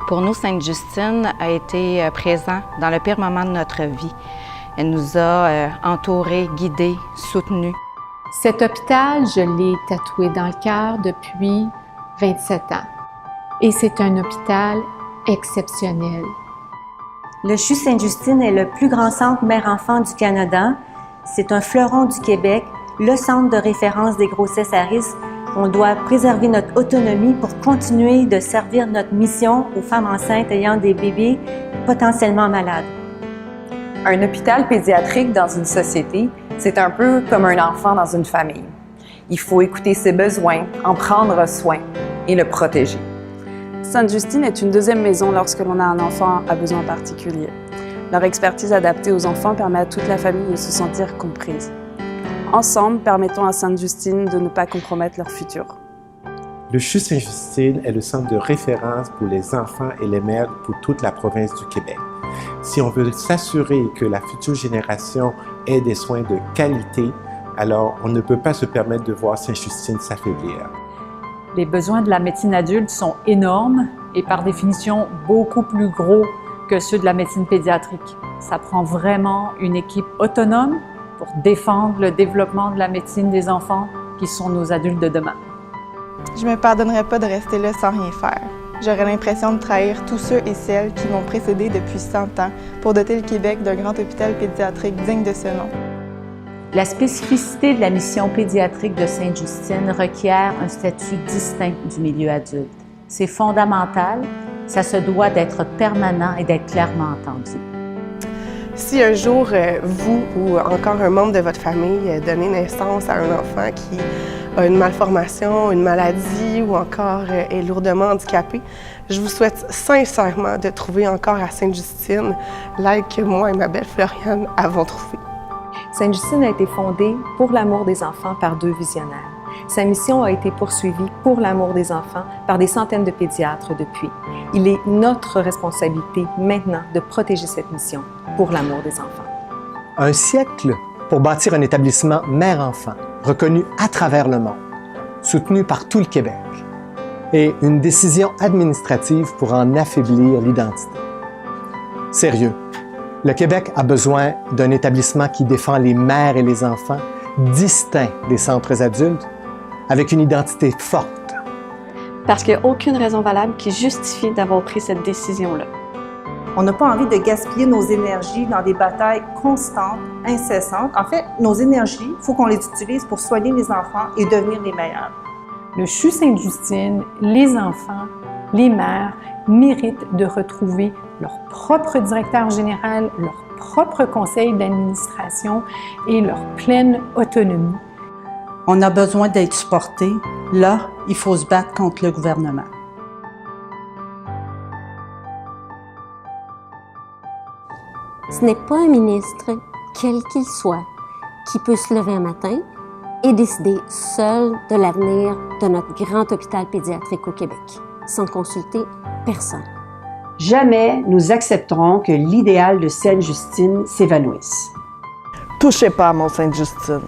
Pour nous, Sainte-Justine a été présent dans le pire moment de notre vie. Elle nous a entourés, guidés, soutenus. Cet hôpital, je l'ai tatoué dans le cœur depuis 27 ans. Et c'est un hôpital exceptionnel. Le CHU Sainte-Justine est le plus grand centre mère-enfant du Canada. C'est un fleuron du Québec, le centre de référence des grossesses à risque. On doit préserver notre autonomie pour continuer de servir notre mission aux femmes enceintes ayant des bébés potentiellement malades. Un hôpital pédiatrique dans une société, c'est un peu comme un enfant dans une famille. Il faut écouter ses besoins, en prendre soin et le protéger. Sainte-Justine est une deuxième maison lorsque l'on a un enfant à besoin particulier. Leur expertise adaptée aux enfants permet à toute la famille de se sentir comprise. Ensemble, permettons à Sainte-Justine de ne pas compromettre leur futur. Le CHU Sainte-Justine est le centre de référence pour les enfants et les mères pour toute la province du Québec. Si on veut s'assurer que la future génération ait des soins de qualité, alors on ne peut pas se permettre de voir Sainte-Justine s'affaiblir. Les besoins de la médecine adulte sont énormes et par définition beaucoup plus gros que ceux de la médecine pédiatrique. Ça prend vraiment une équipe autonome pour défendre le développement de la médecine des enfants qui sont nos adultes de demain. Je ne me pardonnerais pas de rester là sans rien faire. J'aurais l'impression de trahir tous ceux et celles qui m'ont précédé depuis 100 ans pour doter le Québec d'un grand hôpital pédiatrique digne de ce nom. La spécificité de la mission pédiatrique de Sainte-Justine requiert un statut distinct du milieu adulte. C'est fondamental, ça se doit d'être permanent et d'être clairement entendu. Si un jour, vous ou encore un membre de votre famille donnez naissance à un enfant qui a une malformation, une maladie ou encore est lourdement handicapé, je vous souhaite sincèrement de trouver encore à Sainte-Justine l'aide que moi et ma belle Floriane avons trouvée. Sainte-Justine a été fondée pour l'amour des enfants par 2 visionnaires. Sa mission a été poursuivie pour l'amour des enfants par des centaines de pédiatres depuis. Il est notre responsabilité maintenant de protéger cette mission pour l'amour des enfants. Un siècle pour bâtir un établissement mère-enfant reconnu à travers le monde, soutenu par tout le Québec, et une décision administrative pour en affaiblir l'identité. Sérieux, le Québec a besoin d'un établissement qui défend les mères et les enfants distincts des centres adultes, avec une identité forte. Parce qu'il n'y a aucune raison valable qui justifie d'avoir pris cette décision-là. On n'a pas envie de gaspiller nos énergies dans des batailles constantes, incessantes. En fait, nos énergies, il faut qu'on les utilise pour soigner les enfants et devenir les meilleurs. Le CHU Sainte-Justine, les enfants, les mères méritent de retrouver leur propre directeur général, leur propre conseil d'administration et leur pleine autonomie. On a besoin d'être supporté. Là, il faut se battre contre le gouvernement. Ce n'est pas un ministre, quel qu'il soit, qui peut se lever un matin et décider seul de l'avenir de notre grand hôpital pédiatrique au Québec, sans consulter personne. Jamais nous accepterons que l'idéal de Sainte-Justine s'évanouisse. Touchez pas à mon Sainte-Justine.